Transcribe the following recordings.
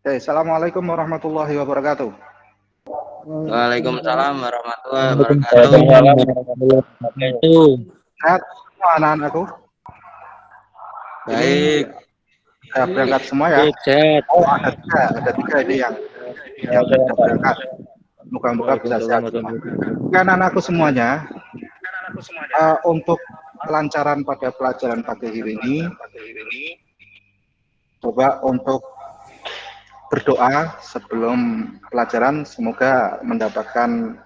Assalamualaikum warahmatullahi wabarakatuh. Waalaikumsalam warahmatullahi wabarakatuh. Waalaikumsalam warahmatullahi wabarakatuh. Sehat semua anak-anakku? Ini Baik, berangkat semua ya? Sehat. Oh, ada tiga ini yang sudah berangkat. Moga-moga bisa sehat semua. Oke, anak-anakku semuanya, untuk kelancaran pada pelajaran pagi hari ini, coba untuk berdoa sebelum pelajaran, semoga mendapatkan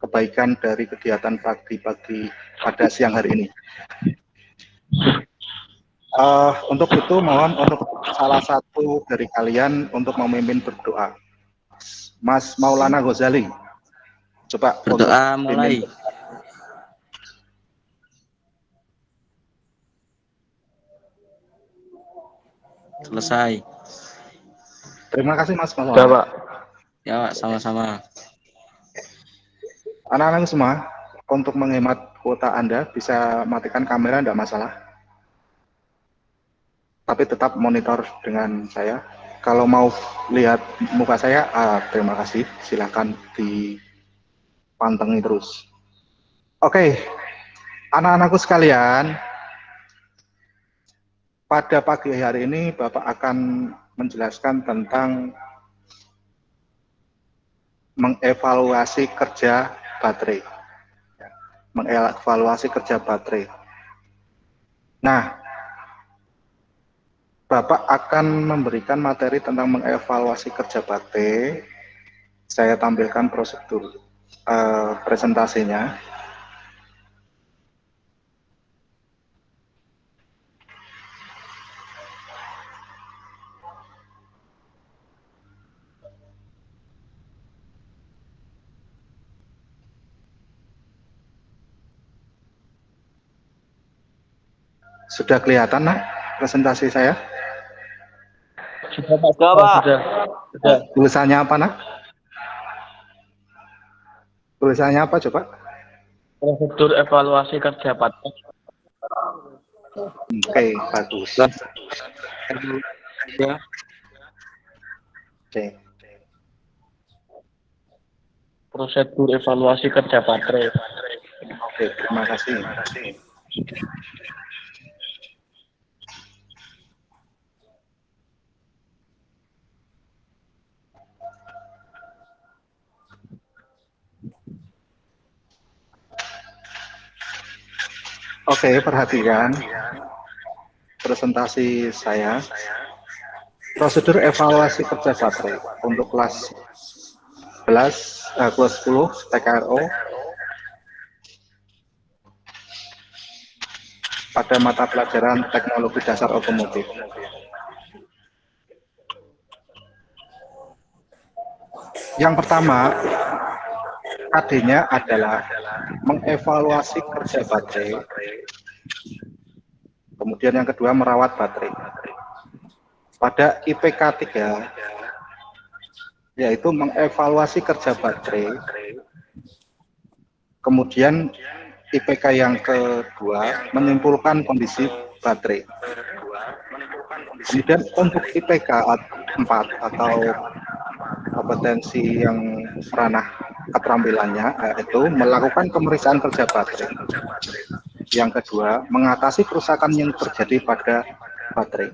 kebaikan dari kegiatan pagi-pagi pada siang hari ini. Untuk itu mohon untuk salah satu dari kalian untuk memimpin berdoa. Mas Maulana Ghazali, coba berdoa untuk mulai. Selesai. Terima kasih Mas Sudah, Maulana. Pak. Ya, Pak, sama-sama. Anak-anak semua, untuk menghemat kuota Anda bisa matikan kamera, tidak masalah. Tapi tetap monitor dengan saya. Kalau mau lihat muka saya, terima kasih. Silahkan dipantengin terus. Oke, anak-anakku sekalian, pada pagi hari ini Bapak akan menjelaskan tentang mengevaluasi kerja baterai. Mengevaluasi kerja baterai. Nah, Bapak akan memberikan materi tentang mengevaluasi kerja baterai. Saya tampilkan prosedur presentasinya. Sudah kelihatan, Nak, presentasi saya? Sudah, Pak. Sudah. Tulisannya apa, Nak? Tulisannya apa, coba? Prosedur evaluasi kerja baterai. Oke, bagus. Ya, Oke. Prosedur evaluasi kerja baterai. Oke, terima kasih. Oke, perhatikan presentasi saya. Prosedur evaluasi kerja baterai untuk kelas 10 TKRO pada mata pelajaran teknologi dasar otomotif. Yang pertama, KD-nya adalah mengevaluasi kerja baterai. Kemudian yang kedua, merawat baterai. Pada IPK 3, yaitu mengevaluasi kerja baterai. Kemudian IPK yang kedua, menyimpulkan kondisi baterai. Kemudian untuk IPK 4 atau kompetensi yang ranah keterampilannya, yaitu melakukan pemeriksaan kerja baterai. Yang kedua, mengatasi kerusakan yang terjadi pada baterai.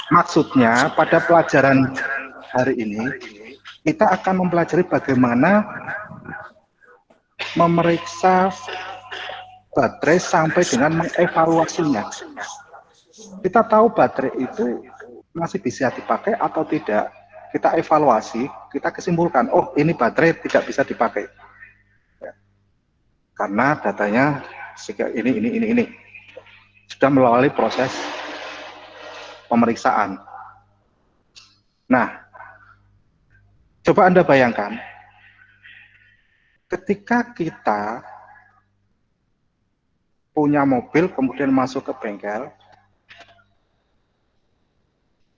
Maksudnya pada pelajaran hari ini kita akan mempelajari bagaimana memeriksa baterai sampai dengan mengevaluasinya. Kita tahu baterai itu masih bisa dipakai atau tidak. Kita evaluasi, kita kesimpulkan, oh ini baterai tidak bisa dipakai. Karena datanya ini. Sudah melalui proses pemeriksaan. Nah, coba Anda bayangkan, ketika kita punya mobil, kemudian masuk ke bengkel,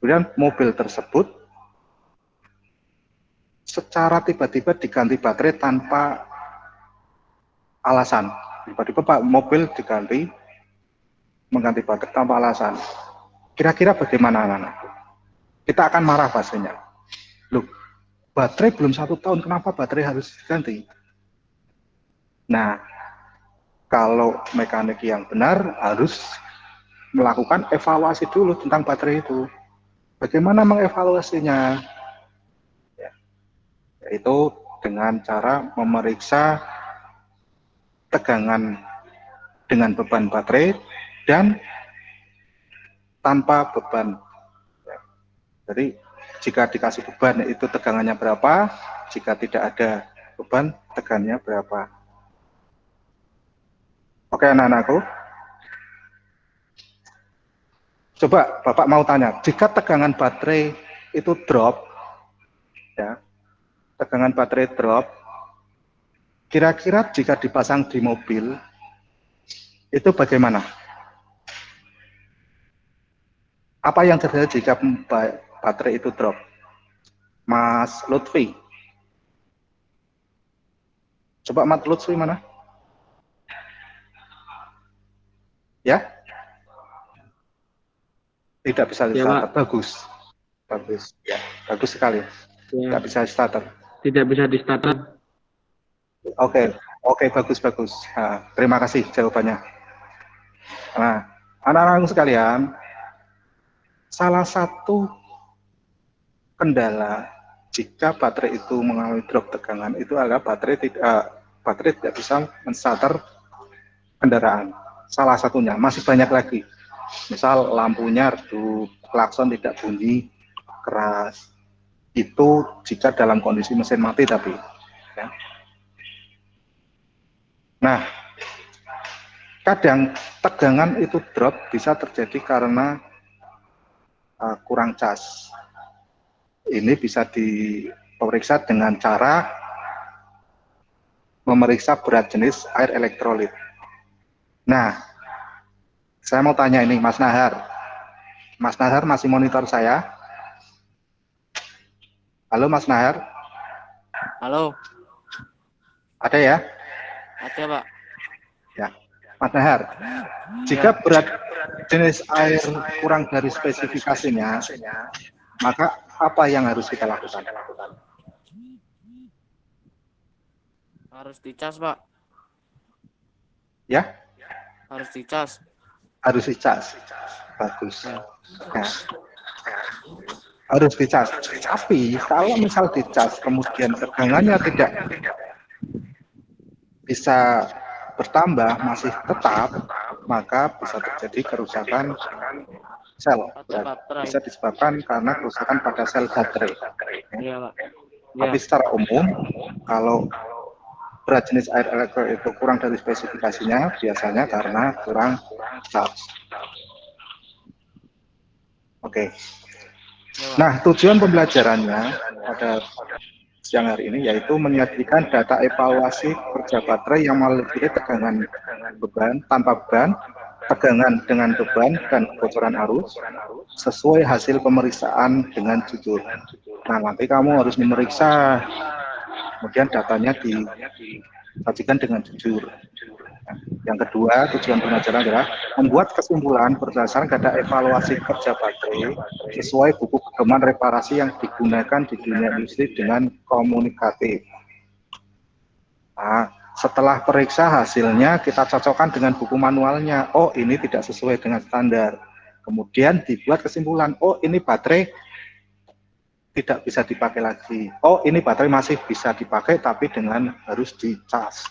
kemudian mobil tersebut secara tiba-tiba diganti baterai tanpa alasan. Tiba-tiba Pak mobil mengganti baterai tanpa alasan. Kira-kira bagaimana anak-anak? kita akan marah pastinya. Loh, baterai belum 1 tahun, kenapa baterai harus diganti? Nah, kalau mekanik yang benar harus melakukan evaluasi dulu tentang baterai itu. Bagaimana mengevaluasinya? Yaitu dengan cara memeriksa tegangan dengan beban baterai dan tanpa beban. Jadi jika dikasih beban itu tegangannya berapa, jika tidak ada beban tegangannya berapa. Oke anak-anakku, coba Bapak mau tanya, jika tegangan baterai itu drop, ya, tegangan baterai drop, kira-kira jika dipasang di mobil, itu bagaimana? Apa yang terjadi jika baterai itu drop? Mas Lutfi. Coba Mas Lutfi mana? Ya? Tidak bisa Ya, starter. Pak. Bagus. Bagus. Ya, bagus sekali. Ya. Tidak bisa starter. Tidak bisa di starter. Oke, bagus. Nah, terima kasih jawabannya. Nah, anak-anak sekalian, salah satu kendala jika baterai itu mengalami drop tegangan itu adalah baterai tidak bisa men-starter kendaraan. Salah satunya, masih banyak lagi. Misal lampunya redup, klakson tidak bunyi keras. Itu jika dalam kondisi mesin mati tapi. Ya. Nah, kadang tegangan itu drop bisa terjadi karena kurang cas. Ini bisa diperiksa dengan cara memeriksa berat jenis air elektrolit. Nah, saya mau tanya ini Mas Nahar. Mas Nahar masih monitor saya? Halo Mas Nahar? Halo, Ada ya? ada Pak. Ya. Mas Nahar, jika berat jenis air kurang dari spesifikasinya, maka apa yang harus kita lakukan? Harus dicas Pak. Ya? Harus dicas. Harus dicas. Bagus. Ya. Harus dicas. Tapi kalau misal dicas kemudian tegangannya tidak bisa bertambah, masih tetap, maka bisa terjadi kerusakan sel. Bisa disebabkan karena kerusakan pada sel baterai. Iya Pak. Tapi secara umum, kalau berat jenis air elektrolit itu kurang dari spesifikasinya, biasanya karena kurang charge. Oke. Nah, tujuan pembelajarannya pada siang hari ini yaitu menyajikan data evaluasi kerja baterai yang melebihi tegangan beban tanpa beban, tegangan dengan beban, dan kebocoran arus sesuai hasil pemeriksaan dengan jujur. Nah, nanti kamu harus memeriksa, kemudian datanya disajikan dengan jujur. Nah, yang kedua, tujuan pengajaran adalah membuat kesimpulan berdasarkan data evaluasi kerja baterai sesuai buku pedoman reparasi yang digunakan di dunia industri dengan komunikatif. Nah, setelah periksa hasilnya, kita cocokkan dengan buku manualnya. Oh, ini tidak sesuai dengan standar. Kemudian dibuat kesimpulan, oh ini baterai tidak bisa dipakai lagi. Oh, ini baterai masih bisa dipakai, tapi dengan harus dicas.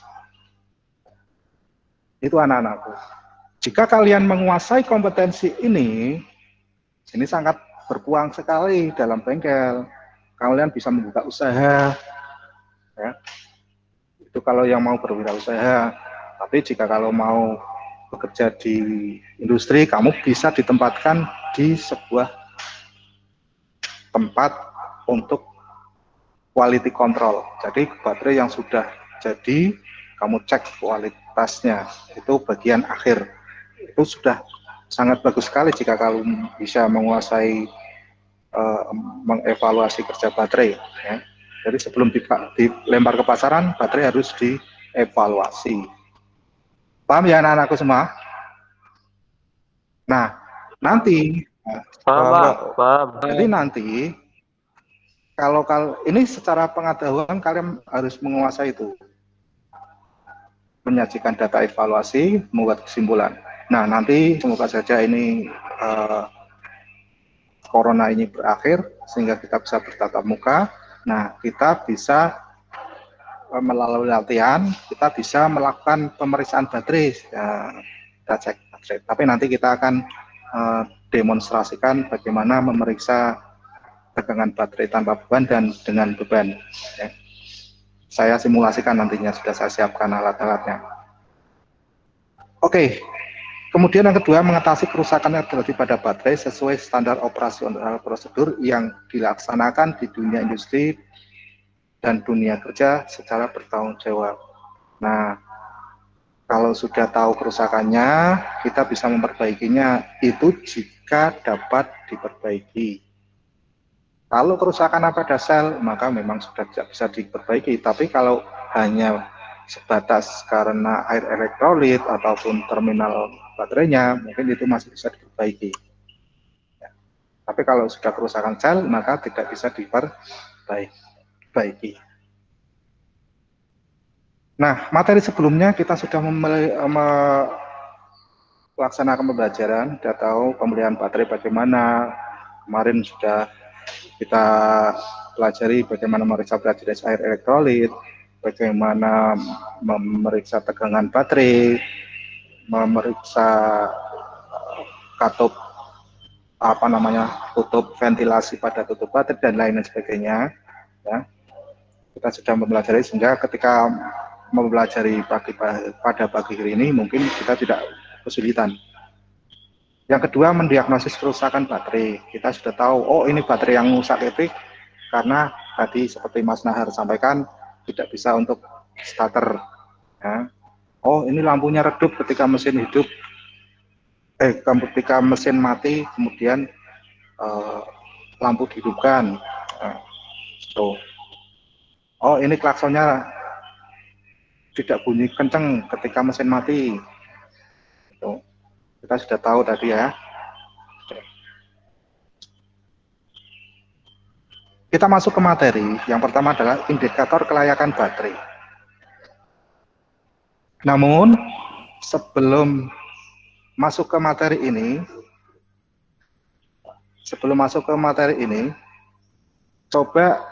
Itu anak-anakku. Jika kalian menguasai kompetensi ini sangat berpeluang sekali dalam bengkel. Kalian bisa membuka usaha, ya. Itu kalau yang mau berwirausaha. Tapi jika kalau mau bekerja di industri, kamu bisa ditempatkan di sebuah tempat untuk quality control. Jadi baterai yang sudah jadi, kamu cek kualitasnya, itu bagian akhir. Itu sudah sangat bagus sekali jika kamu bisa menguasai mengevaluasi kerja baterai. Ya. Jadi sebelum dilempar ke pasaran, baterai harus dievaluasi. Paham ya anak-anakku semua? Nah, nanti Paham, Nah, Pak. Paham. jadi nanti kalau ini secara pengetahuan kalian harus menguasai itu, menyajikan data evaluasi, membuat kesimpulan. Nah, nanti semoga saja ini corona ini berakhir sehingga kita bisa bertatap muka. Nah, kita bisa melalui latihan kita bisa melakukan pemeriksaan baterai. Ya, kita cek baterai. Tapi nanti kita akan demonstrasikan bagaimana memeriksa tegangan baterai tanpa beban dan dengan beban. Ya. Saya simulasikan nantinya, sudah saya siapkan alat-alatnya. Oke, kemudian yang kedua, mengatasi kerusakan yang terjadi pada baterai sesuai standar operasional prosedur yang dilaksanakan di dunia industri dan dunia kerja secara bertanggung jawab. Nah, kalau sudah tahu kerusakannya, kita bisa memperbaikinya itu jika dapat diperbaiki. Kalau kerusakan pada sel, maka memang sudah tidak bisa diperbaiki. Tapi kalau hanya sebatas karena air elektrolit ataupun terminal baterainya, mungkin itu masih bisa diperbaiki. Ya. Tapi kalau sudah kerusakan sel, maka tidak bisa diperbaiki. Nah, materi sebelumnya kita sudah melaksanakan pembelajaran, sudah tahu pembelian baterai bagaimana. Kemarin sudah kita pelajari bagaimana memeriksa baterai air elektrolit, bagaimana memeriksa tegangan baterai, memeriksa katup tutup ventilasi pada tutup baterai dan lain sebagainya. Ya. Kita sudah mempelajari sehingga ketika mempelajari pada pagi hari ini mungkin kita tidak kesulitan. Yang kedua, mendiagnosis kerusakan baterai. Kita sudah tahu, oh ini baterai yang rusak itu karena tadi seperti Mas Nahar sampaikan tidak bisa untuk starter. Ya. Oh ini lampunya redup ketika mesin hidup, ketika mesin mati kemudian lampu dihidupkan. So. Oh ini klaksonnya tidak bunyi kenceng ketika mesin mati. So. Kita sudah tahu tadi ya. Kita masuk ke materi. Yang pertama adalah indikator kelayakan baterai. Namun, sebelum masuk ke materi ini, coba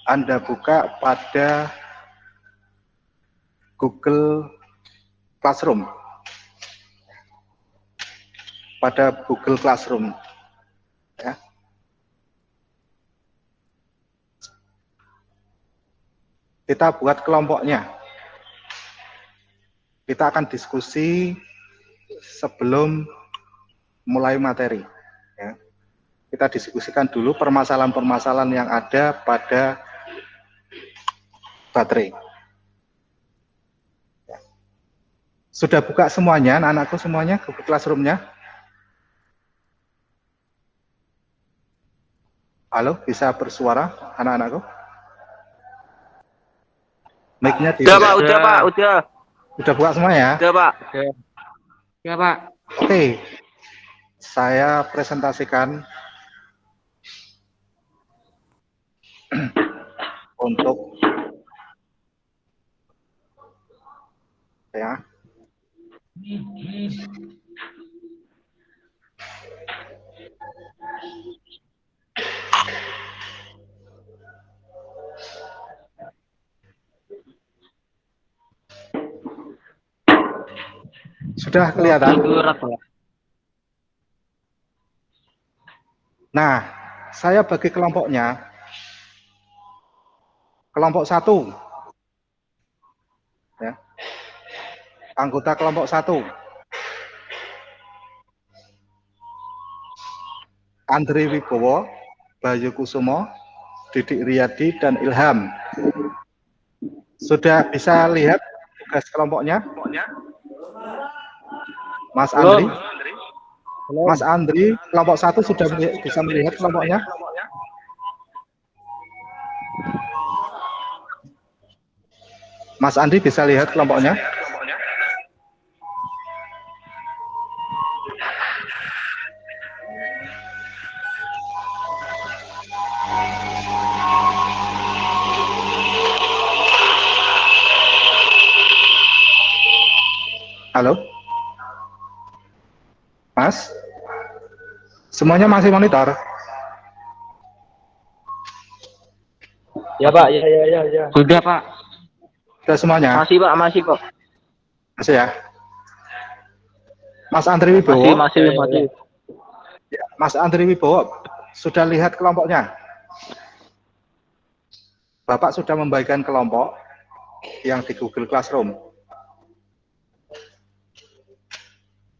Anda buka pada Google Classroom. Ya. Kita buat kelompoknya. Kita akan diskusi sebelum mulai materi. Ya. Kita diskusikan dulu permasalahan-permasalahan yang ada pada baterai. Ya. Sudah buka semuanya, anak-anakku semuanya, Google Classroom-nya? Halo, bisa bersuara anak-anakku? Mic-nya Udah, Pak, udah, Pak, udah. Udah buka semua ya? Udah, Pak. Ya, Pak. Oke. Saya presentasikan untuk ya. Sudah kelihatan? Nah, saya bagi kelompoknya. Kelompok 1. Ya. Anggota kelompok 1. Andre Wibowo, Bayu Kusumo, Didik Riyadi, dan Ilham. Sudah bisa lihat tugas kelompoknya? Mas Andri? Mas Andri, kelompok 1 sudah bisa melihat kelompoknya? Mas Andri bisa lihat kelompoknya? Halo, Mas? Semuanya masih monitor? Ya Pak, ya. Sudah, Pak. Sudah semuanya? Masih Pak, masih Pak. Masih ya? Mas Andri Masih, Wibowo? masih. Mas Andri Wibowo, sudah lihat kelompoknya? Bapak sudah membagikan kelompok yang di Google Classroom.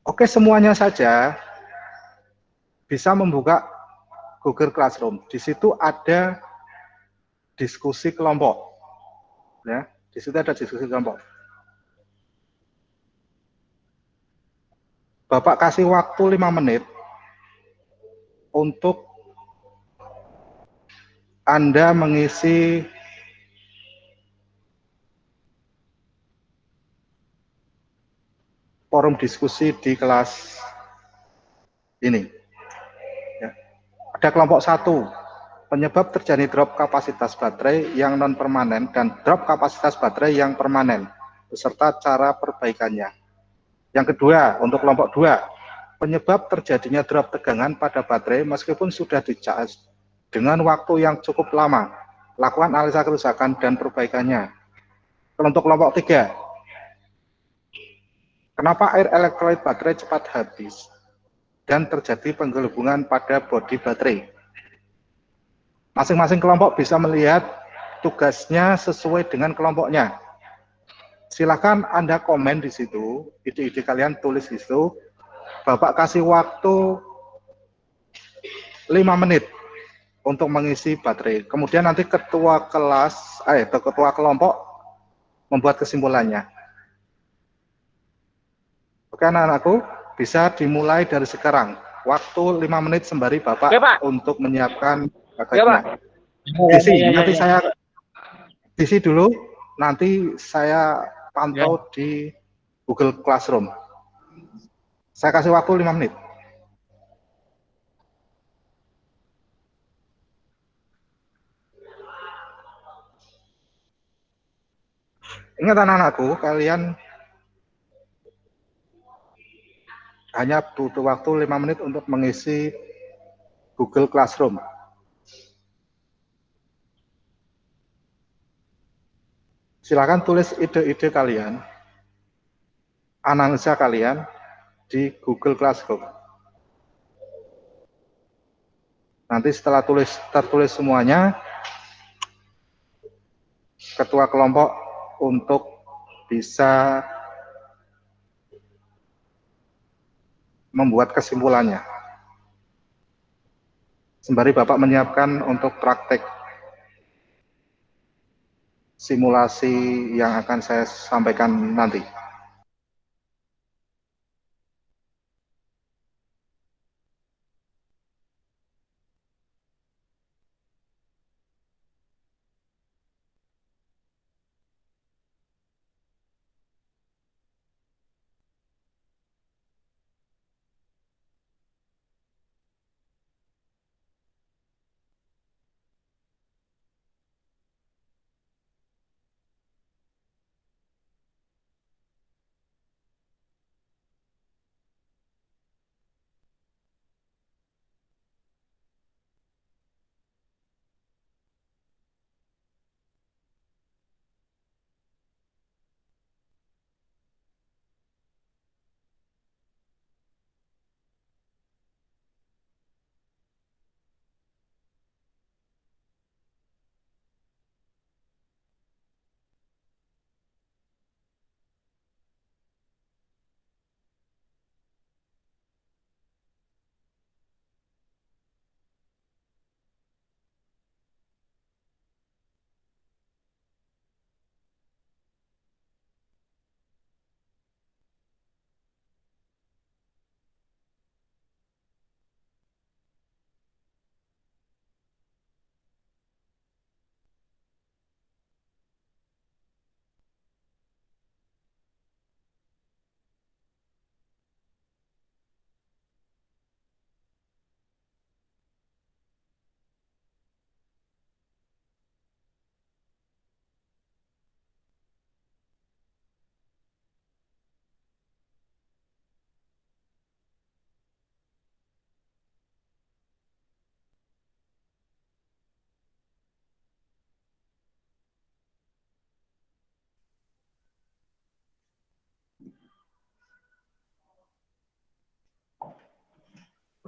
Oke, semuanya saja bisa membuka Google Classroom. Di situ ada diskusi kelompok. Ya, di situ ada diskusi kelompok. Bapak kasih waktu 5 menit untuk Anda mengisi forum diskusi di kelas ini. Ya. Ada kelompok 1, penyebab terjadi drop kapasitas baterai yang non permanen dan drop kapasitas baterai yang permanen, beserta cara perbaikannya. Yang kedua, untuk kelompok 2, penyebab terjadinya drop tegangan pada baterai meskipun sudah dicas dengan waktu yang cukup lama. Lakukan analisa kerusakan dan perbaikannya. Untuk kelompok 3, kenapa air elektrolit baterai cepat habis dan terjadi penggelembungan pada bodi baterai. Masing-masing kelompok bisa melihat tugasnya sesuai dengan kelompoknya. Silakan Anda komen di situ, ide-ide kalian tulis di situ. Bapak kasih waktu 5 menit untuk mengisi baterai. Kemudian nanti ketua kelompok membuat kesimpulannya. Oke anak-anakku, bisa dimulai dari sekarang. Waktu 5 menit sembari Bapak Oke, Pak. untuk menyiapkan Ya Pak. bagasinya. Nanti saya isi dulu, nanti saya pantau di Google Classroom. Saya kasih waktu 5 menit. Ingat anak-anakku, kalian hanya butuh waktu 5 menit untuk mengisi Google Classroom. Silakan tulis ide-ide kalian, analisa kalian di Google Classroom. Nanti setelah tertulis semuanya, ketua kelompok untuk bisa membuat kesimpulannya. Sembari Bapak menyiapkan untuk praktek simulasi yang akan saya sampaikan nanti.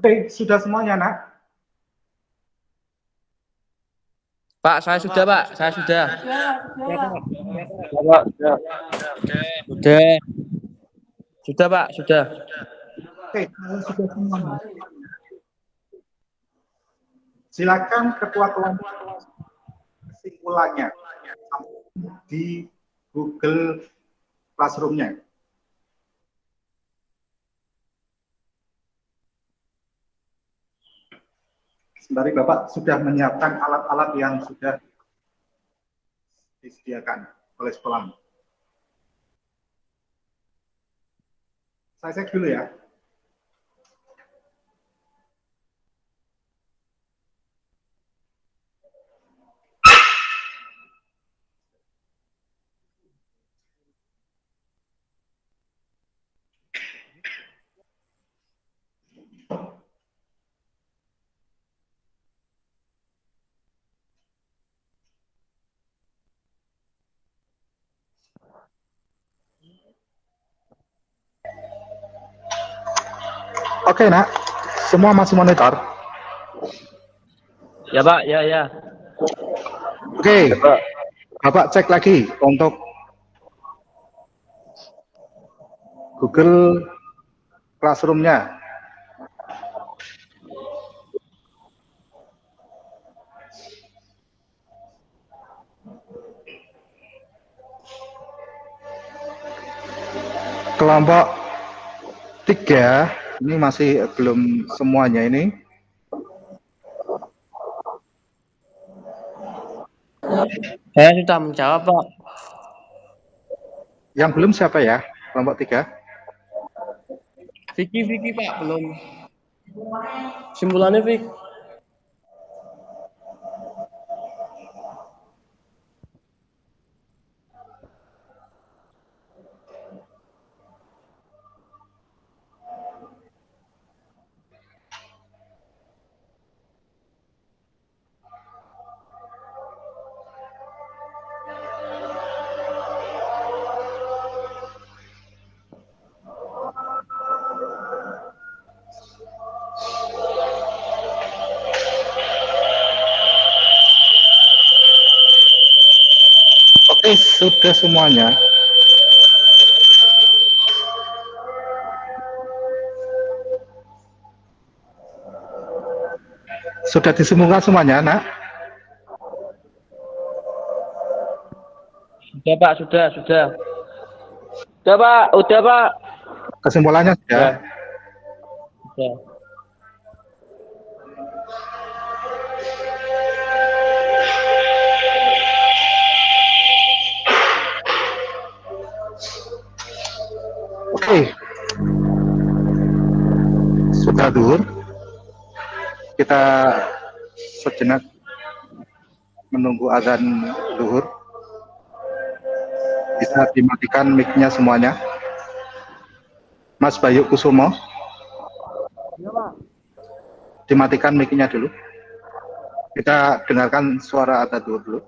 Oke, sudah semuanya, Nak? Pak, saya sudah, Pak. Saya sudah. Ya, Pak. Ya. Sudah. Sudah, Pak. Sudah. Oke, kalau sudah semuanya, silakan ketua kelompok kesimpulannya di Google Classroom-nya. Sembari Bapak sudah menyiapkan alat-alat yang sudah disediakan oleh sekolah. Saya cek dulu ya. Oke, Nak. Semua masih monitor. Ya, Pak. Ya, ya. Oke, Ya, Pak. Bapak cek lagi untuk Google Classroom-nya. Kelompok 3, ini masih belum semuanya ini. Saya sudah menjawab, Pak. Yang belum siapa ya? Kelompok 3. Vicky, Pak. Belum. Simpulannya, Vicky. Oke, sudah semuanya. Sudah disembungkan semuanya, Nak? Sudah, Pak. Sudah, sudah. Sudah, Pak. Udah, Pak. Kesimpulannya sudah. Ya. Sudah. Oke. Sudah duhur. Kita sejenak menunggu azan duhur. Bisa dimatikan mic-nya semuanya. Mas Bayu Kusumo. Dimatikan mic-nya dulu. Kita dengarkan suara azan duhur dulu.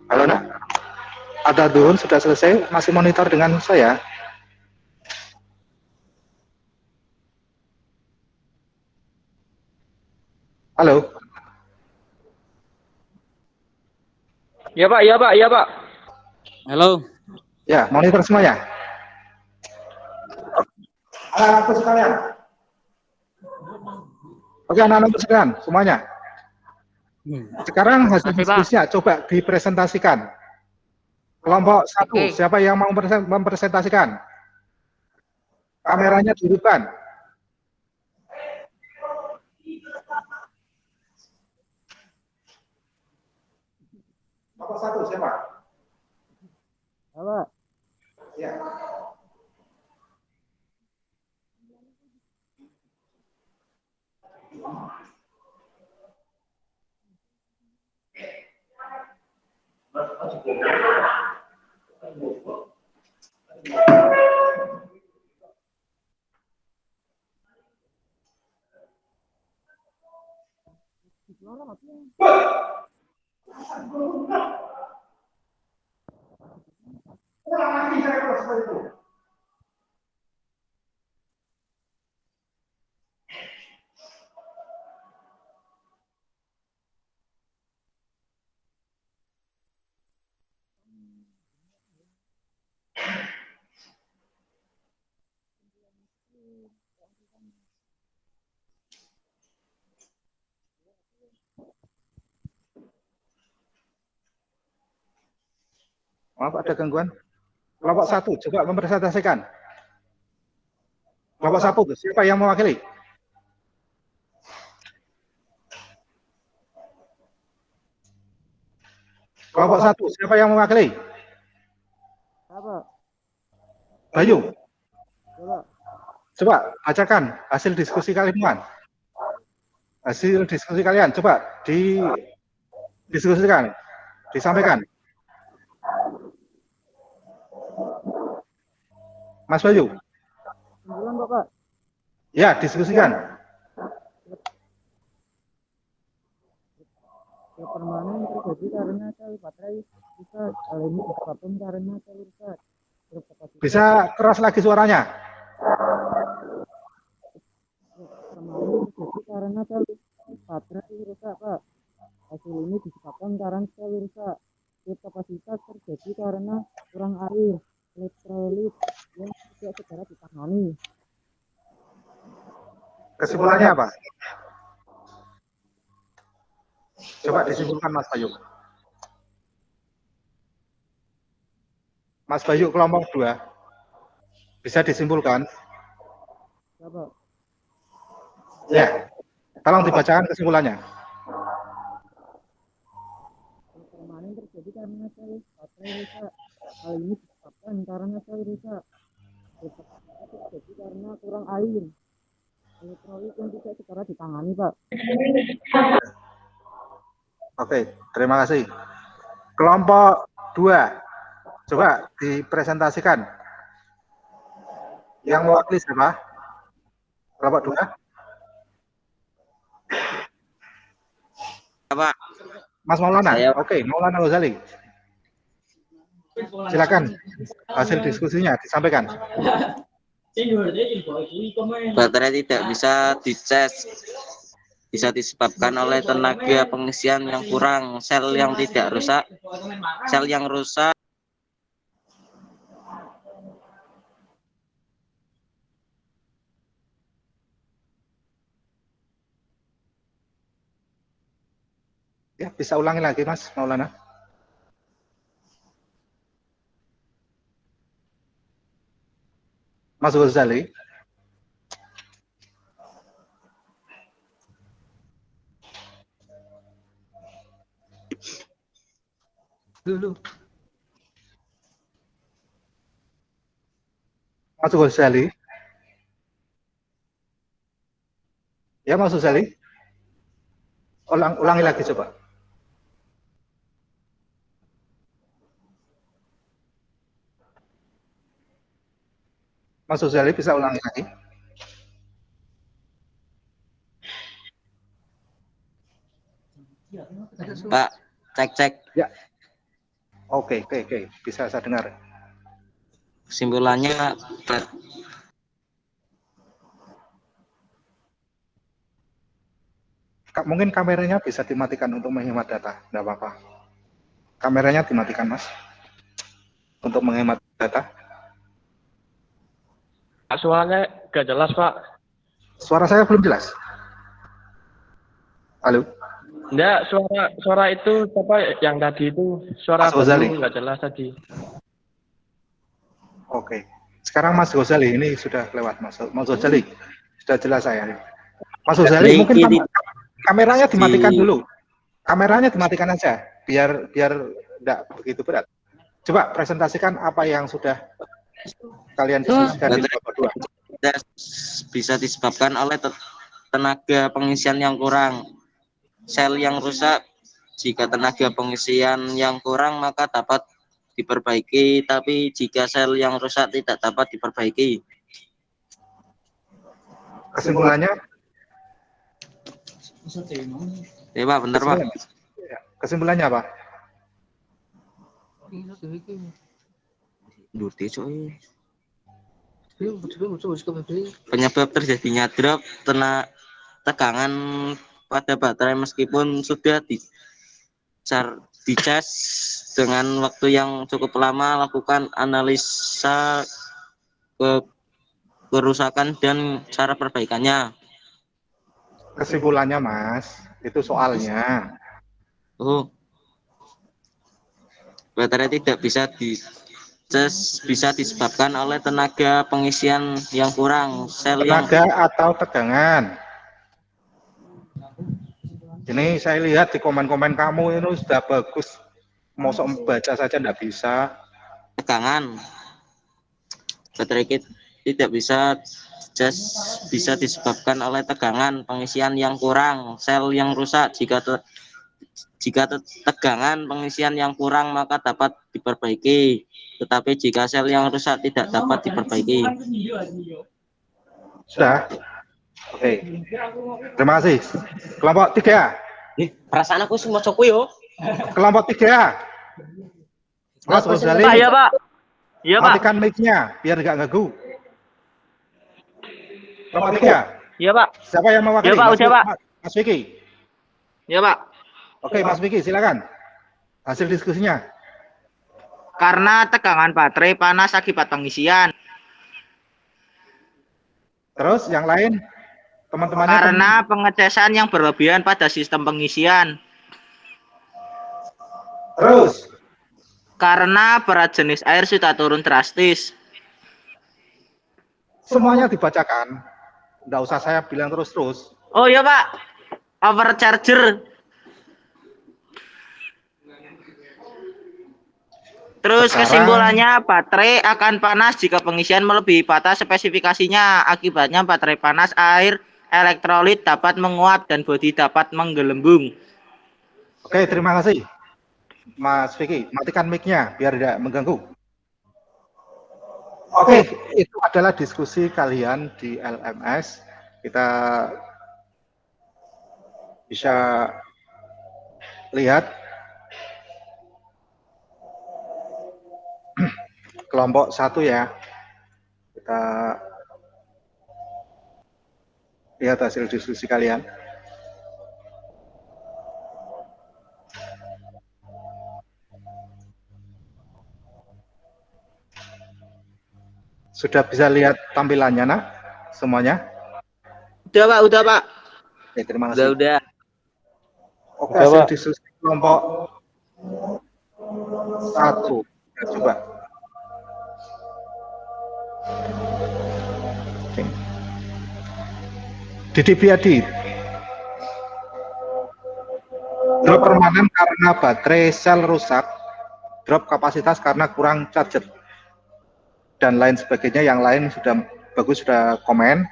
Halo, Nak. Azan duhur sudah selesai. Masih monitor dengan saya? Halo. Iya Pak, iya Pak, iya Pak. Halo. Ya, monitor semuanya. Anak-anakku sekalian. Oke, anak-anakku sekalian, semuanya. Sekarang hasil Makasih, Pak. diskusinya coba dipresentasikan. Kelompok satu, Oke. siapa yang mau mempresentasikan? Kameranya dihidupkan. Kelompok satu, siapa? Halo. Ya. Maaf, ada gangguan. Kelompok satu, coba mempresentasikan. Kelompok satu, siapa yang mewakili? Kelompok satu, siapa yang mewakili? Bayu. Coba bacakan hasil diskusi kalian. Hasil diskusi kalian, coba didiskusikan, disampaikan. Mas Bayu. Ya, diskusikan. Permanen terjadi karena sel baterai rusak. Hal ini disebabkan karena sel rusak. Bisa keras lagi suaranya. Permanen terjadi karena sel baterai rusak, Pak. Hasil ini disebabkan karena sel rusak. Kapasitas terjadi karena kurang air, elektrolit yang tidak segera ditangani. Kesimpulannya apa? Coba disimpulkan Mas Bayu. Mas Bayu kelompok 2. Bisa disimpulkan? Ya, Pak. Ya. Tolong dibacakan kesimpulannya. Permanen terjadi karena sel baterai rusak. Hal ini disebabkan karena sel rusak. Kapasitas terjadi karena kurang air, elektrolit yang tidak segera ditangani, Pak. Oke, terima kasih. Kelompok 2, coba dipresentasikan. Yang mewakili siapa? Kelompok 2? Pak. Mas Maulana. Saya. Oke, Maulana Ghazali. Silakan hasil diskusinya disampaikan. Baterai tidak bisa dicas, bisa disebabkan oleh tenaga pengisian yang kurang, sel yang tidak rusak, sel yang rusak. Ya, bisa ulangi lagi Mas Maulana. Mas Ghazali. Dulu. Mas Ghazali. Ya, Mas Ghazali. Ulangi lagi coba. Mas Ghazali bisa ulangi lagi. Pak, cek. Ya. Oke. Bisa saya dengar. Kesimpulannya, Mungkin kameranya bisa dimatikan untuk menghemat data, enggak apa-apa. Kameranya dimatikan, Mas, untuk menghemat data. Pak, suaranya gak jelas, Pak. Suara saya belum jelas. Halo, Enggak, suara itu apa yang tadi itu suara Mas Ghazali. baru nggak jelas tadi. Oke. Sekarang Mas Ghazali ini sudah lewat, Mas Ghazali. Sudah jelas saya. Mas Ghazali, mungkin kameranya dimatikan dulu. Kameranya dimatikan aja, biar enggak begitu berat. Coba presentasikan apa yang sudah kalian diskusikan di babak 2. Bisa disebabkan oleh tenaga pengisian yang kurang, sel yang rusak. Jika tenaga pengisian yang kurang maka dapat diperbaiki, tapi jika sel yang rusak tidak dapat diperbaiki. Kesimpulannya? Ya Pak, bentar Pak. Kesimpulannya apa? Penyebab terjadinya drop tegangan pada baterai meskipun sudah dicas dengan waktu yang cukup lama. Lakukan analisa kerusakan dan cara perbaikannya. Kesimpulannya, Mas, itu soalnya. Oh, baterai tidak bisa dicas bisa disebabkan oleh tenaga pengisian yang kurang, sel tenaga atau tegangan. Ini saya lihat di komen-komen kamu ini sudah bagus. Mosok membaca saja tidak bisa. Tegangan. Baterai tidak bisa dicas bisa disebabkan oleh tegangan pengisian yang kurang, sel yang rusak. Jika tegangan pengisian yang kurang maka dapat diperbaiki, tetapi jika sel yang rusak tidak dapat diperbaiki. Sudah. Oke. Terima kasih. Kelompok 3. Perasaan aku semua cokku yo. Kelompok 3. Mas Ghazali. Pak, ya Pak. Iya Pak. Matikan mic-nya biar nggak ganggu. Kelompok 3. Iya Pak. Siapa yang mewakili? Iya Pak, udah Pak. Mas Vicky. Iya Pak. Oke, Mas Vicky, silakan. Hasil diskusinya. Karena tegangan baterai panas akibat pengisian. Terus yang lain? Teman-temannya. Karena pengecasan yang berlebihan pada sistem pengisian. Terus. Karena berat jenis air sudah turun drastis. Semuanya dibacakan. Nggak usah saya bilang terus-terus. Oh iya Pak, overcharger. Terus kesimpulannya baterai akan panas jika pengisian melebihi batas spesifikasinya. Akibatnya baterai panas, air elektrolit dapat menguap dan bodi dapat menggelembung. Oke, terima kasih. Mas Vicky, matikan mic-nya biar tidak mengganggu. Oke, itu adalah diskusi kalian di LMS. Kita bisa lihat kelompok 1 ya. Kita lihat hasil diskusi kalian. Sudah bisa lihat tampilannya, nak? Semuanya? Udah Pak, udah Pak. Oke, terima kasih. Udah. Oke, hasil diskusi kelompok 1. Kita coba. Oke. Didi Biadi. Drop permanen karena baterai sel rusak. Drop kapasitas karena kurang charger. Dan lain sebagainya. Yang lain sudah bagus, sudah komen.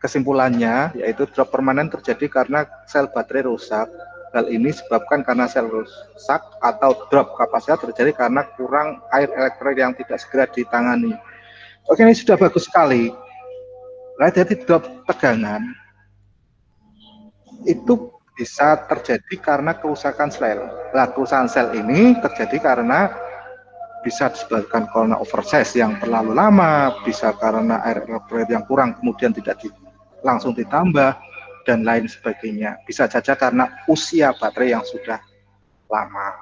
Kesimpulannya yaitu drop permanen terjadi karena sel baterai rusak. Hal ini disebabkan karena sel rusak atau drop kapasitas terjadi karena kurang air elektrolit yang tidak segera ditangani. Oke, ini sudah bagus sekali. Nah, jadi drop tegangan itu bisa terjadi karena kerusakan sel. Nah, kerusakan sel ini terjadi karena bisa disebabkan karena oversize yang terlalu lama, bisa karena air elektrolit yang kurang kemudian tidak langsung ditambah, dan lain sebagainya. Bisa saja karena usia baterai yang sudah lama.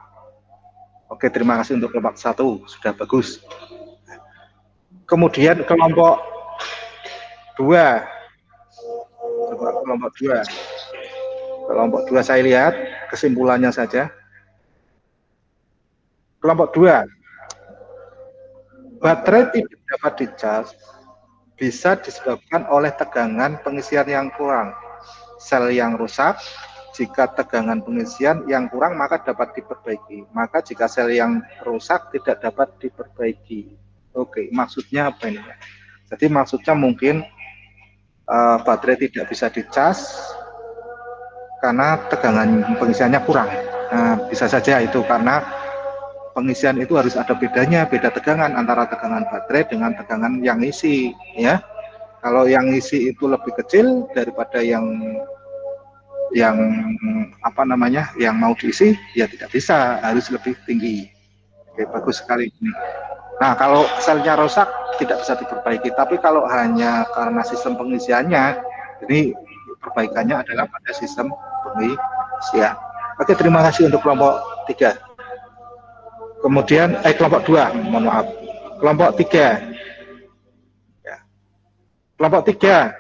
Oke, terima kasih untuk kelompok 1, sudah bagus. Kemudian kelompok 2. Coba kelompok 2. Kelompok 2 saya lihat kesimpulannya saja. Kelompok 2. Baterai tidak dapat dicas bisa disebabkan oleh tegangan pengisian yang kurang, sel yang rusak. Jika tegangan pengisian yang kurang maka dapat diperbaiki. Maka jika sel yang rusak tidak dapat diperbaiki. Oke, maksudnya apa ini? Jadi maksudnya mungkin baterai tidak bisa dicas karena tegangan pengisiannya kurang. Nah, bisa saja itu karena pengisian itu harus ada bedanya, beda tegangan antara tegangan baterai dengan tegangan yang isi, ya. Kalau yang isi itu lebih kecil daripada yang apa namanya, yang mau diisi, ya tidak bisa, harus lebih tinggi. Oke, bagus sekali ini. Nah, kalau selnya rusak tidak bisa diperbaiki, tapi kalau hanya karena sistem pengisiannya, ini perbaikannya adalah pada sistem pengisian. Oke, terima kasih untuk kelompok 3. Kemudian kelompok 2, mohon maaf. Kelompok 3. Ya. Kelompok 3.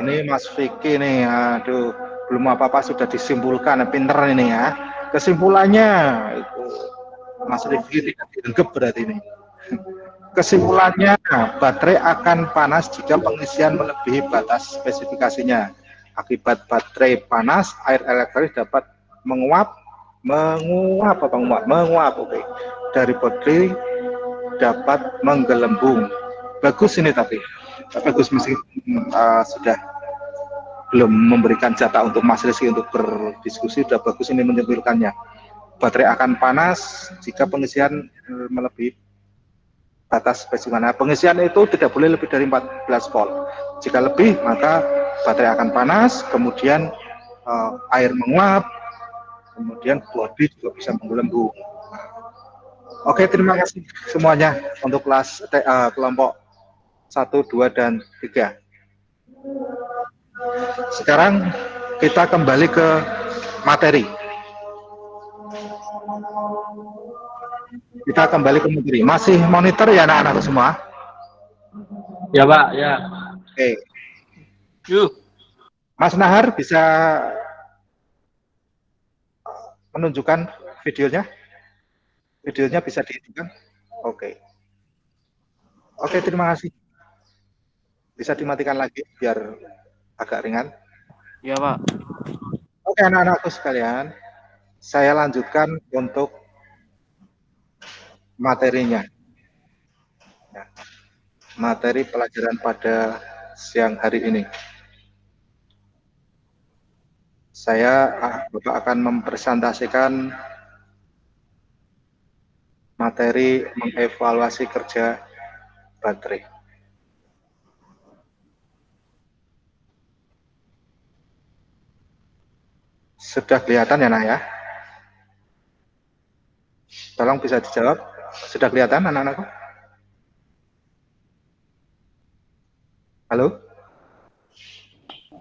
Ini Mas Vicky nih, aduh, belum apa-apa sudah disimpulkan, pinter ini ya. Kesimpulannya itu Mas Rifki tidak dianggap berarti ini. Kesimpulannya, baterai akan panas jika pengisian melebihi batas spesifikasinya. Akibat baterai panas, air elektrolit dapat menguap, oke. Dari baterai dapat menggelembung. Bagus ini tapi bagus, meskipun sudah belum memberikan jatah untuk Mas Rizky untuk berdiskusi, sudah bagus ini menyimpulkannya. Baterai akan panas jika pengisian melebihi batas spesifikasi. Pengisian itu tidak boleh lebih dari 14 volt. Jika lebih maka baterai akan panas, kemudian air menguap, kemudian bodi juga bisa menggelembung. Oke, terima kasih semuanya untuk kelas kelompok 1, 2, dan 3. Sekarang kita kembali ke materi. Kita kembali ke materi. Masih monitor ya anak-anak semua? Ya Pak, ya. Oke. Yuk. Mas Nahar bisa menunjukkan videonya? Videonya bisa ditunjukkan? Oke. Oke, terima kasih. Bisa dimatikan lagi biar agak ringan. Ya, Pak. Oke, anak-anakku sekalian, saya lanjutkan untuk materinya. Ya, materi pelajaran pada siang hari ini. Bapak akan mempresentasikan materi mengevaluasi kerja baterai. Sudah kelihatan ya, Nak ya? Tolong bisa dijawab. Sudah kelihatan anak-anakku? Halo?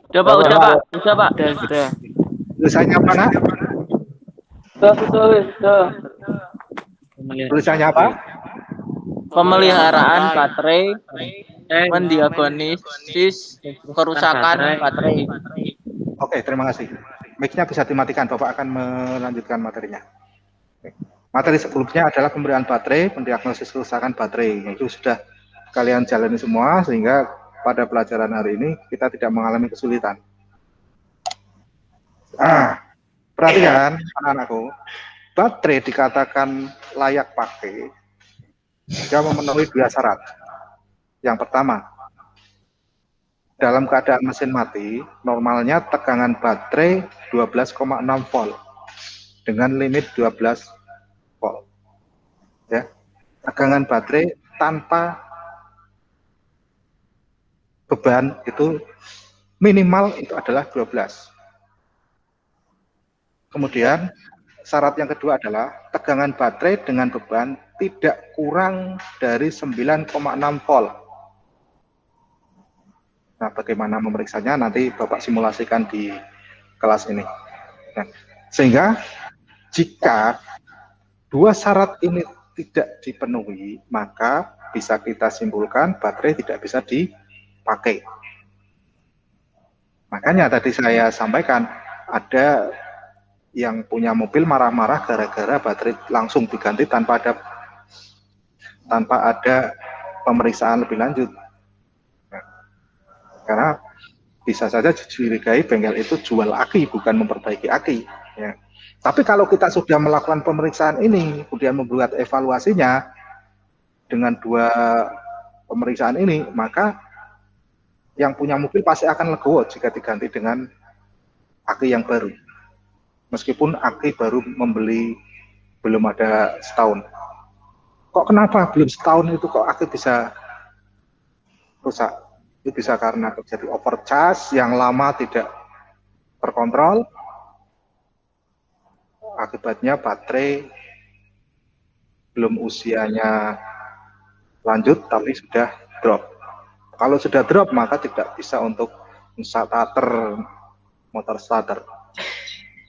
Sudah Pak, udah Pak, bisa Pak. Sudah. Tulisannya apa, Nak? Sudah. Tulisannya apa? Pemeliharaan baterai, mendiagnosis kerusakan baterai. Oke, terima kasih. Mic-nya bisa dimatikan, Bapak akan melanjutkan materinya. Oke. Materi sebelumnya adalah pemberian baterai, mendiagnosis kerusakan baterai. Itu sudah kalian jalani semua, sehingga pada pelajaran hari ini kita tidak mengalami kesulitan. Perhatikan anak-anakku, baterai dikatakan layak pakai jika memenuhi 2 syarat. Yang pertama, dalam keadaan mesin mati, normalnya tegangan baterai 12,6 volt dengan limit 12 volt. Ya, tegangan baterai tanpa beban itu minimal itu adalah 12. Kemudian syarat yang kedua adalah tegangan baterai dengan beban tidak kurang dari 9,6 volt. Nah, bagaimana memeriksanya nanti Bapak simulasikan di kelas ini. Nah, sehingga Jika dua syarat ini tidak dipenuhi, maka bisa kita simpulkan baterai tidak bisa dipakai. Makanya tadi saya sampaikan, ada yang punya mobil marah-marah gara-gara baterai langsung diganti tanpa ada pemeriksaan lebih lanjut. Karena bisa saja dicurigai bengkel itu jual aki, bukan memperbaiki aki. Ya. Tapi kalau kita sudah melakukan pemeriksaan ini, kemudian membuat evaluasinya dengan dua pemeriksaan ini, maka yang punya mobil pasti akan legowo jika diganti dengan aki yang baru. Meskipun aki baru membeli belum ada setahun. Kok kenapa belum setahun itu kok aki bisa rusak? Itu bisa karena terjadi overcharge yang lama tidak terkontrol. Akibatnya baterai belum usianya lanjut tapi sudah drop. Kalau sudah drop maka tidak bisa untuk starter motor starter,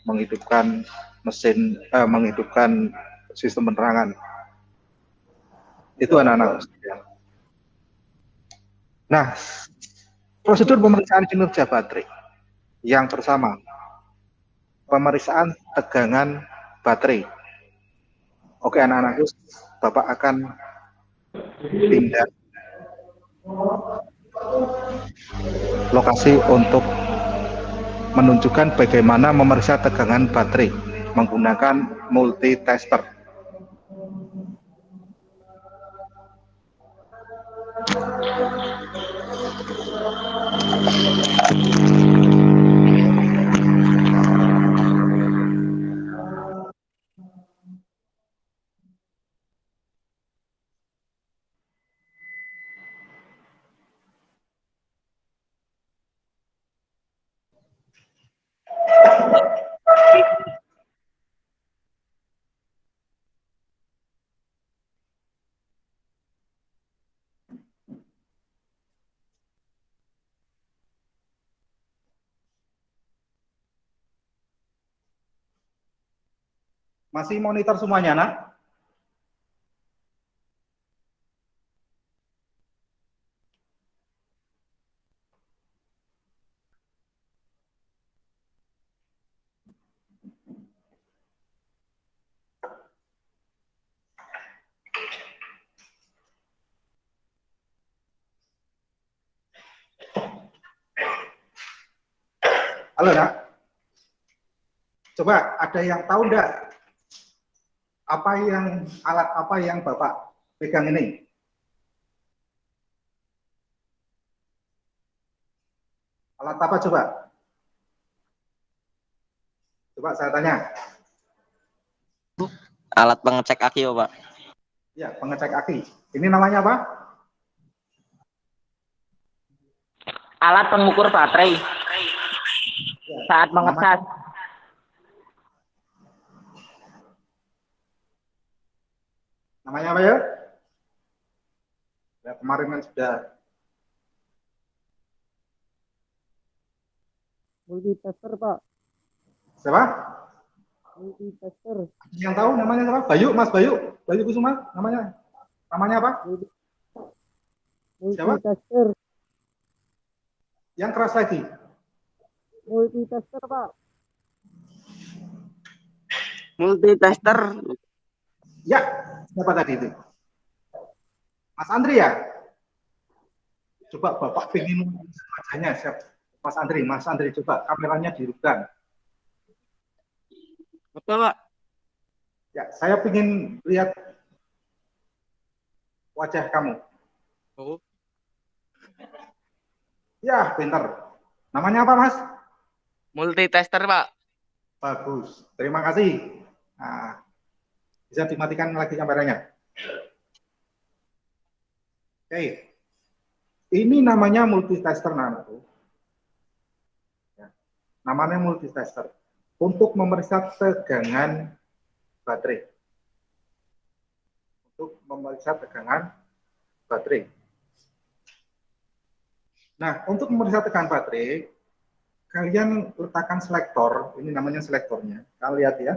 menghidupkan mesin, menghidupkan sistem penerangan. Itu anak-anak. Nah, prosedur pemeriksaan kinerja baterai yang pertama, pemeriksaan tegangan baterai. Oke anak-anak, Bapak akan pindah lokasi untuk menunjukkan bagaimana memeriksa tegangan baterai menggunakan multitester. Masih monitor semuanya, nak? Halo, nak? Coba ada yang tahu enggak alat apa yang Bapak pegang ini? Alat apa coba? Coba saya tanya. Alat pengecek aki, ya, Pak. Ya, pengecek aki. Ini namanya apa? Alat pengukur baterai saat mengecas. Namanya apa ya? Ya, kemarin kan sudah. Multitester, Pak. Siapa? Multitester. Yang tahu namanya siapa? Bayu, Mas Bayu. Bayu Kusuma, namanya. Namanya apa? Siapa? Multitester. Yang keras lagi. Multitester, Pak. Multitester. Ya, siapa tadi itu? Mas Andri ya? Coba Bapak pengen wajahnya siapa? Mas Andri coba kameranya dihidupkan. Apa, Pak? Ya, saya ingin lihat wajah kamu. Oh. Ya, pinter. Namanya apa, Mas? Multitester, Pak. Bagus. Terima kasih. Nah, bisa dimatikan lagi kameranya. Oke. Ini namanya multitester, namanya. Ya. Namanya multitester. Untuk memeriksa tegangan baterai. Untuk memeriksa tegangan baterai. Nah, untuk memeriksa tegangan baterai, kalian letakkan selektor, ini namanya selektornya. Kalian lihat ya.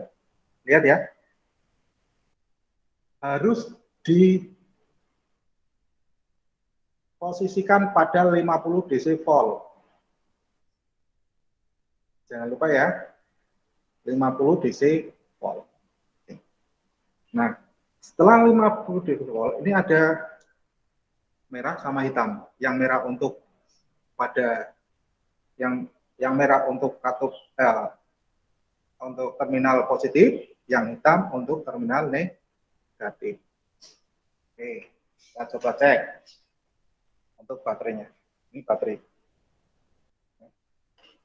Lihat ya. Harus diposisikan pada 50 DC volt. Jangan lupa ya. 50 DC volt. Nah, setelah 50 DC volt, ini ada merah sama hitam. Yang merah untuk pada yang merah untuk katup untuk terminal positif, yang hitam untuk terminal negatif. Oke, kita coba cek untuk baterainya. Ini baterai.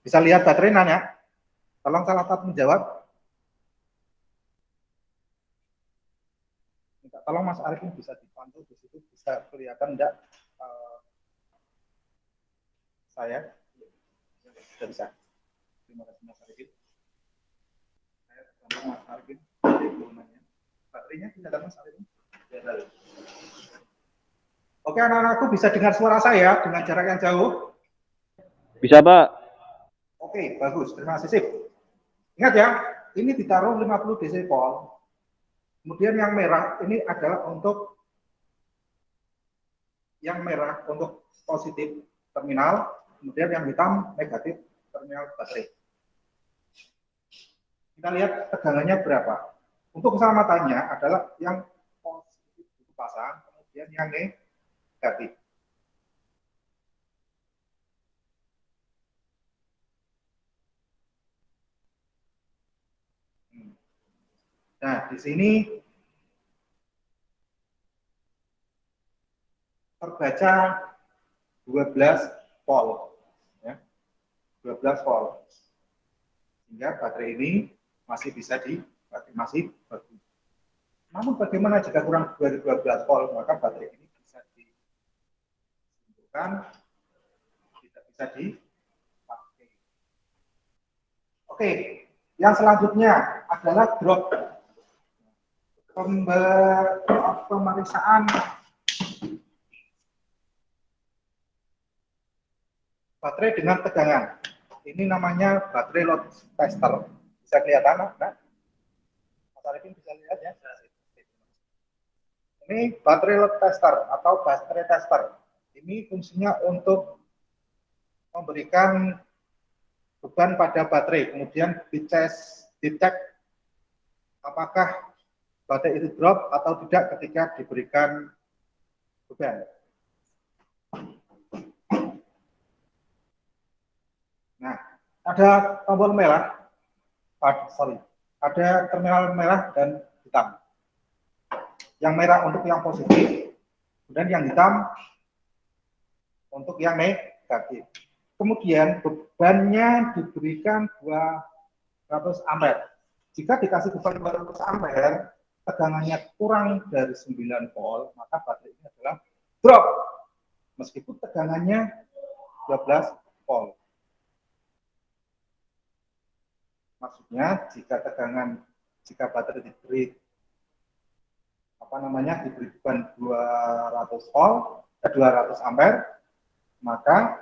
Bisa lihat baterai nanya? Tolong salah satu menjawab. Tolong Mas Arifin bisa dipantau di situ, bisa kelihatan enggak saya? Sudah bisa. Terima kasih Mas Arifin. Saya sama Mas Arifin. Baterainya bisa ada Mas Arifin? Oke, anak-anakku bisa dengar suara saya dengan jarak yang jauh? Bisa, Pak. Oke, bagus. Terima kasih, Sip. Ingat ya, ini ditaruh 50 DC volt. Kemudian yang merah ini adalah untuk positif terminal, kemudian yang hitam negatif terminal baterai. Kita lihat tegangannya berapa. Untuk keselamatannya adalah yang positif dipasang, kemudian yang negatif. Nah, di sini terbaca 12 volt, ya, 12 volt. Sehingga baterai ini masih bisa masih bagus. Namun bagaimana jika kurang dari 12 volt, maka baterai ini bisa disimpulkan tidak bisa dipakai. Oke, yang selanjutnya adalah drop. Pemeriksaan baterai dengan tegangan. Ini namanya baterai load tester. Bisa kelihatan, nah? Mas Arifin bisa lihat ya. Ini baterai load tester atau baterai tester. Ini fungsinya untuk memberikan beban pada baterai, kemudian dicek apakah baterai itu drop atau tidak ketika diberikan beban. Nah, ada tombol merah, ada terminal merah dan hitam. Yang merah untuk yang positif, dan yang hitam untuk yang negatif. Kemudian bebannya diberikan 200 ampere. Jika dikasih beban 200 ampere, tegangannya kurang dari 9 volt, maka baterai ini adalah drop. Meskipun tegangannya 12 volt. Maksudnya jika baterai diberi beban 200 volt, 200 ampere, maka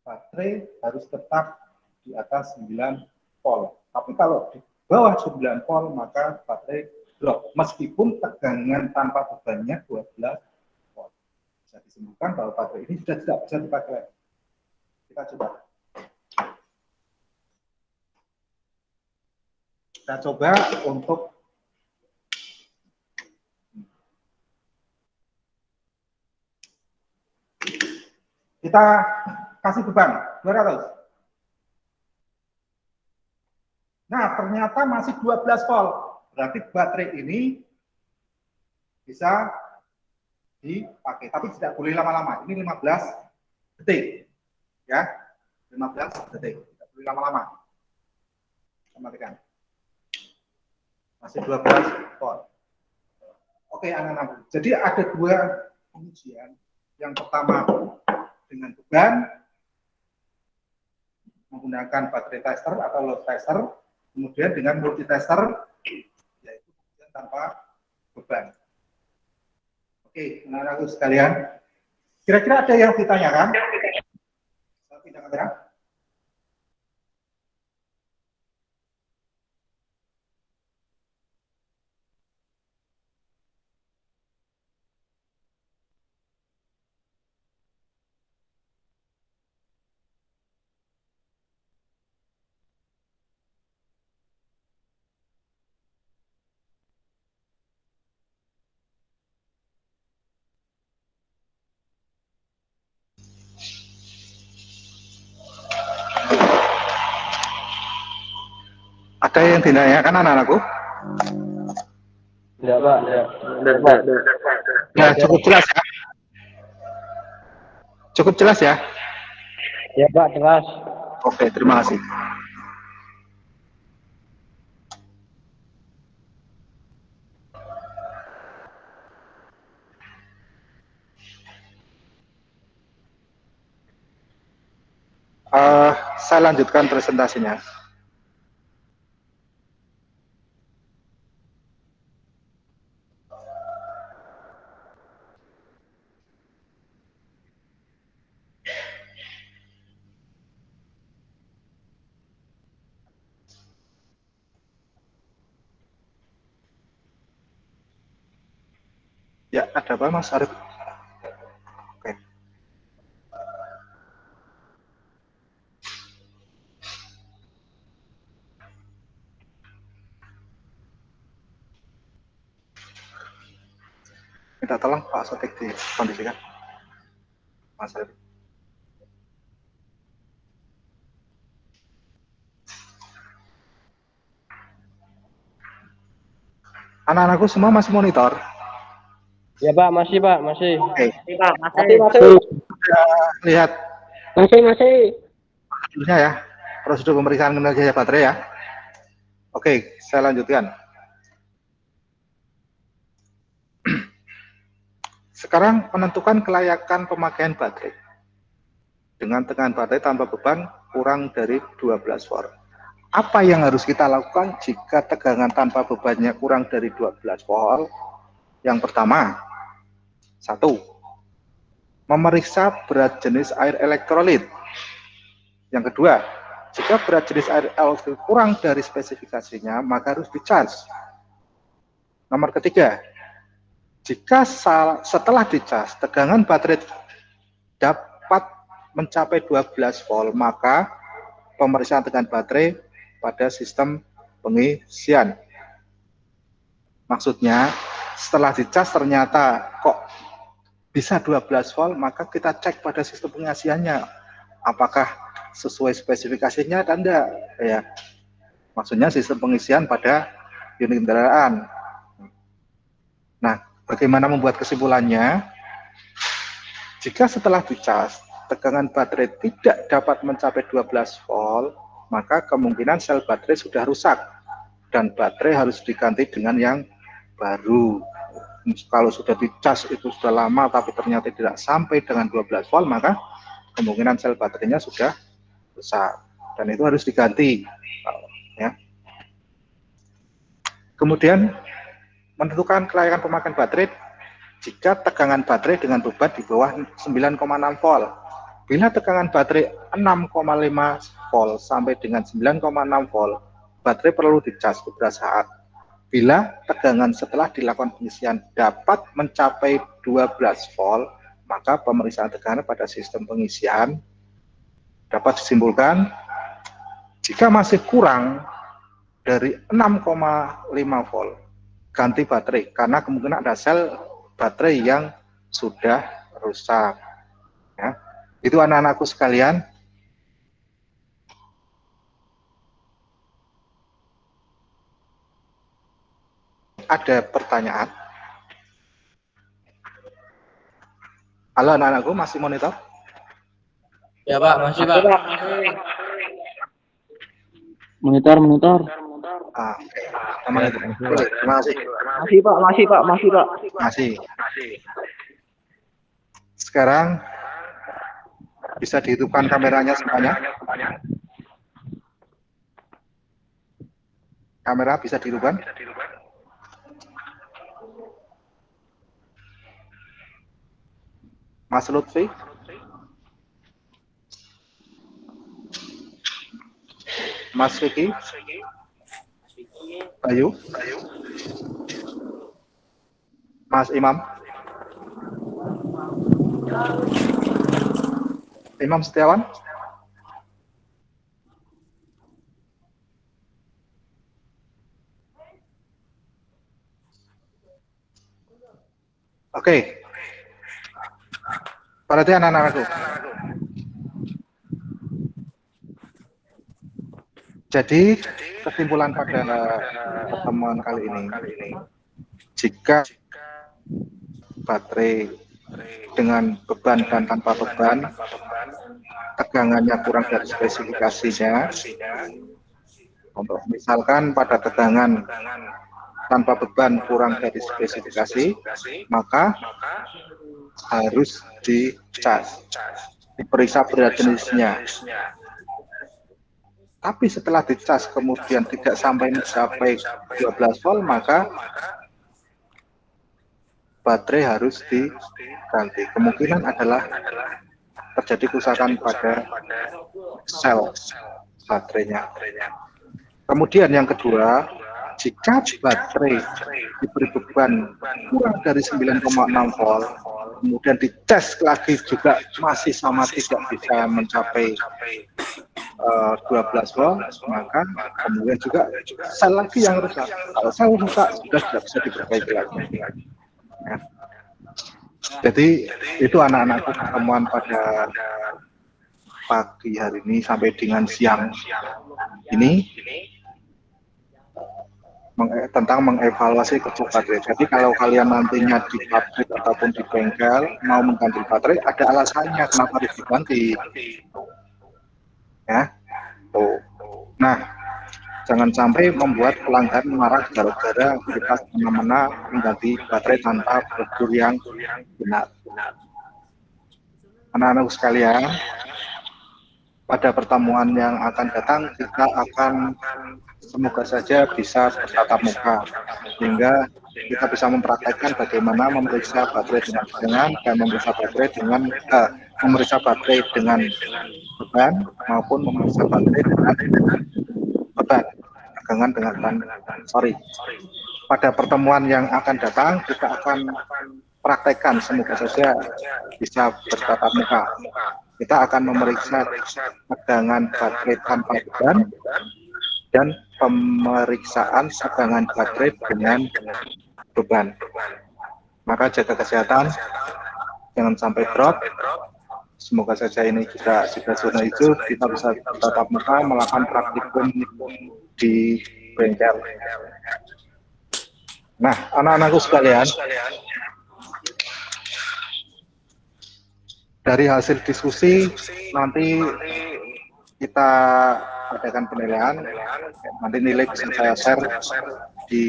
baterai harus tetap di atas 9 volt. Tapi kalau di bawah 9 volt, maka baterai drop. Meskipun tegangan tanpa bebannya 12 volt. Bisa disimpulkan bahwa baterai ini sudah tidak bisa dipakai. Kita coba. Kita coba untuk kita kasih beban 200. Nah, ternyata masih 12 volt. Berarti baterai ini bisa dipakai, tapi tidak boleh lama-lama. Ini 15 detik. Ya. 15 detik. Tidak boleh lama-lama. Matikan. Masih 12 volt. Oke, anak-anak. Jadi ada dua pengujian. Yang pertama dengan beban menggunakan baterai tester atau load tester, kemudian dengan multitester yaitu tanpa beban. Oke, anak-anakku sekalian, kira-kira ada yang ditanyakan? Saya pindah kamera. Ada yang ditanyakan anak-anakku? Enggak, Pak. Enggak. Ya, cukup jelas ya. Cukup jelas ya. Ya, Pak, jelas. Oke, terima kasih. Saya lanjutkan presentasinya. Ya, ada apa Mas Arif? Oke. Minta tolong Pak Sotik dikondisikan. Mas Arif. Anak-anakku semua masih monitor. Ya, Pak, masih, Pak, masih. Oke. Masih. Lihat Masih. prosedurnya ya. Prosedur pemeriksaan kinerja baterai ya. Oke, saya lanjutkan. Sekarang menentukan kelayakan pemakaian baterai. Dengan tegangan baterai tanpa beban kurang dari 12 volt. Apa yang harus kita lakukan jika tegangan tanpa bebannya kurang dari 12 volt? Yang pertama, 1. Memeriksa berat jenis air elektrolit. Yang kedua, jika berat jenis air elektrolit kurang dari spesifikasinya, maka harus dicas. Nomor ketiga, jika setelah dicas tegangan baterai dapat mencapai 12 volt, maka pemeriksaan tegangan baterai pada sistem pengisian. Maksudnya, setelah dicas ternyata kok bisa 12 volt, maka kita cek pada sistem pengisiannya apakah sesuai spesifikasinya dan enggak ya. Maksudnya sistem pengisian pada unit kendaraan. Nah, bagaimana membuat kesimpulannya? Jika setelah dicas tegangan baterai tidak dapat mencapai 12 volt, maka kemungkinan sel baterai sudah rusak dan baterai harus diganti dengan yang baru. Kalau sudah dicas itu sudah lama tapi ternyata tidak sampai dengan 12 volt, maka kemungkinan sel baterainya sudah rusak dan itu harus diganti ya. Kemudian menentukan kelayakan pemakaian baterai jika tegangan baterai dengan beban di bawah 9,6 volt. Bila tegangan baterai 6,5 volt sampai dengan 9,6 volt, baterai perlu dicas beberapa saat. Bila tegangan setelah dilakukan pengisian dapat mencapai 12 volt, maka pemeriksaan tegangan pada sistem pengisian dapat disimpulkan jika masih kurang dari 6,5 volt, ganti baterai karena kemungkinan ada sel baterai yang sudah rusak. Ya. Itu anak-anakku sekalian. Ada pertanyaan? Halo anak-anakku, masih monitor? Ya, Pak, masih, Pak. Monitor. Oke. Aman itu. Boleh, terima kasih. Masih, Pak. Masih. Sekarang bisa dihidupkan kameranya semuanya. Kamera bisa dihidupkan. Mas Lutfi. Mas Vicky. Bayu. Mas Imam. Imam Setiawan. Oke. Perhatian anak-anakku. Jadi kesimpulan pada pertemuan kali ini, jika baterai dengan beban dan tanpa beban, tegangannya kurang dari spesifikasinya. Untuk misalkan pada tegangan tanpa beban kurang dari spesifikasi, maka harus dicas, diperiksa berat jenisnya. Tapi setelah dicas kemudian tidak sampai mencapai 12 volt, maka baterai harus diganti. Kemungkinan adalah terjadi kerusakan pada sel baterainya. Kemudian yang kedua, jika baterai diberi beban kurang dari 9,6 volt, kemudian dicas lagi juga masih sama, tidak bisa mencapai 12 volt, maka kemudian juga sel lagi yang rusak. Kalau sel rusak sudah tidak bisa diperbaiki lagi. Ya. Jadi itu anak-anakku pertemuan pada pagi hari ini sampai dengan siang ini tentang mengevaluasi kerja baterai. Jadi kalau kalian nantinya di pabrik ataupun di bengkel mau mengganti baterai, ada alasannya kenapa harus diganti. Ya, tuh. Nah, jangan sampai membuat pelanggan marah gara-gara kita semena-mena mengganti baterai tanpa prosedur yang benar. Anak-anak sekalian, pada pertemuan yang akan datang kita akan semoga saja bisa bertatap muka, sehingga kita bisa mempraktekkan bagaimana memeriksa baterai dengan tegangan dan memeriksa baterai dengan beban maupun memeriksa baterai dengan beban tegangan dengan pada pertemuan yang akan datang kita akan praktekkan, semoga saja bisa bertatap muka. Kita akan memeriksa tegangan baterai tanpa beban dan pemeriksaan tegangan baterai dengan beban. Maka jaga kesehatan, jangan sampai drop. Semoga saja ini juga sudah zona hijau, kita bisa tatap muka melakukan praktikum di bengkel. Nah, anak-anakku sekalian, dari hasil diskusi nanti kita adakan penilaian. Nanti nilai bisa saya share di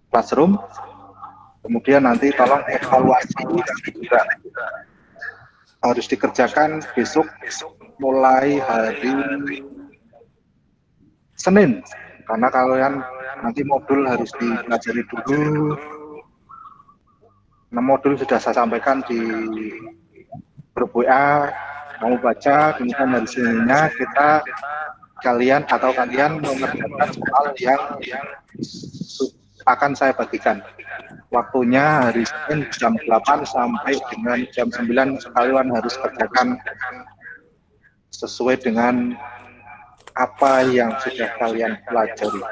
classroom. Kemudian nanti tolong evaluasi juga harus dikerjakan besok mulai hari Senin, karena kalian nanti modul harus dipelajari dulu. Nah, modul sudah saya sampaikan di grup WA, kamu baca, kemudian dari sininya kalian mengerjakan soal yang akan saya bagikan. Waktunya hari Senin jam 8 sampai dengan jam 9, kalian harus kerjakan sesuai dengan apa yang sudah kalian pelajari.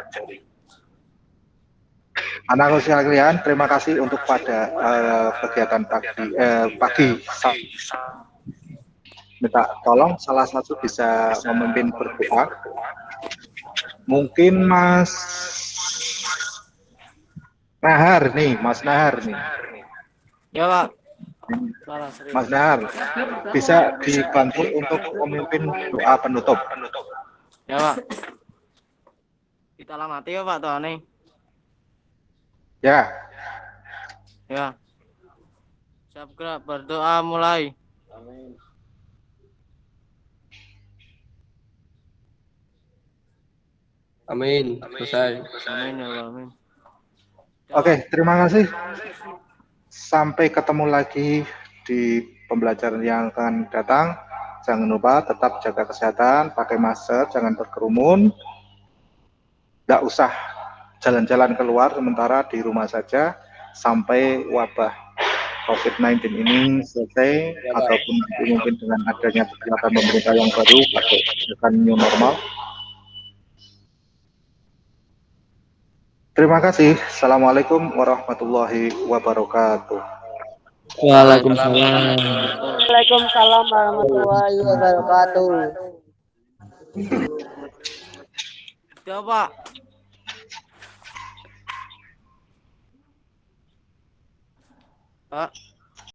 Anak-anak sekalian, terima kasih untuk pada kegiatan pagi. Minta tolong salah satu bisa memimpin berdoa. Mungkin Mas Nahar nih. Ya, Pak. Mas Nahar, bisa dibantu untuk memimpin doa penutup. Ya, Pak. Kita lamati ya, Pak, toh nih. Ya. Ya. Siap gerak, berdoa mulai. Amin. Amin. Selesai. Amin ya Allah, amin. Oke, terima kasih. Sampai ketemu lagi di pembelajaran yang akan datang. Jangan lupa tetap jaga kesehatan, pakai masker, jangan berkerumun. Nggak usah jalan-jalan keluar, sementara di rumah saja sampai wabah COVID-19 ini selesai, ataupun nanti mungkin dengan adanya kebijakan pemerintah yang baru, pakai kebijakan new normal. Terima kasih. Assalamualaikum warahmatullahi wabarakatuh. Waalaikumsalam. Waalaikumsalam warahmatullahi wabarakatuh. Udah, Pak. Pak.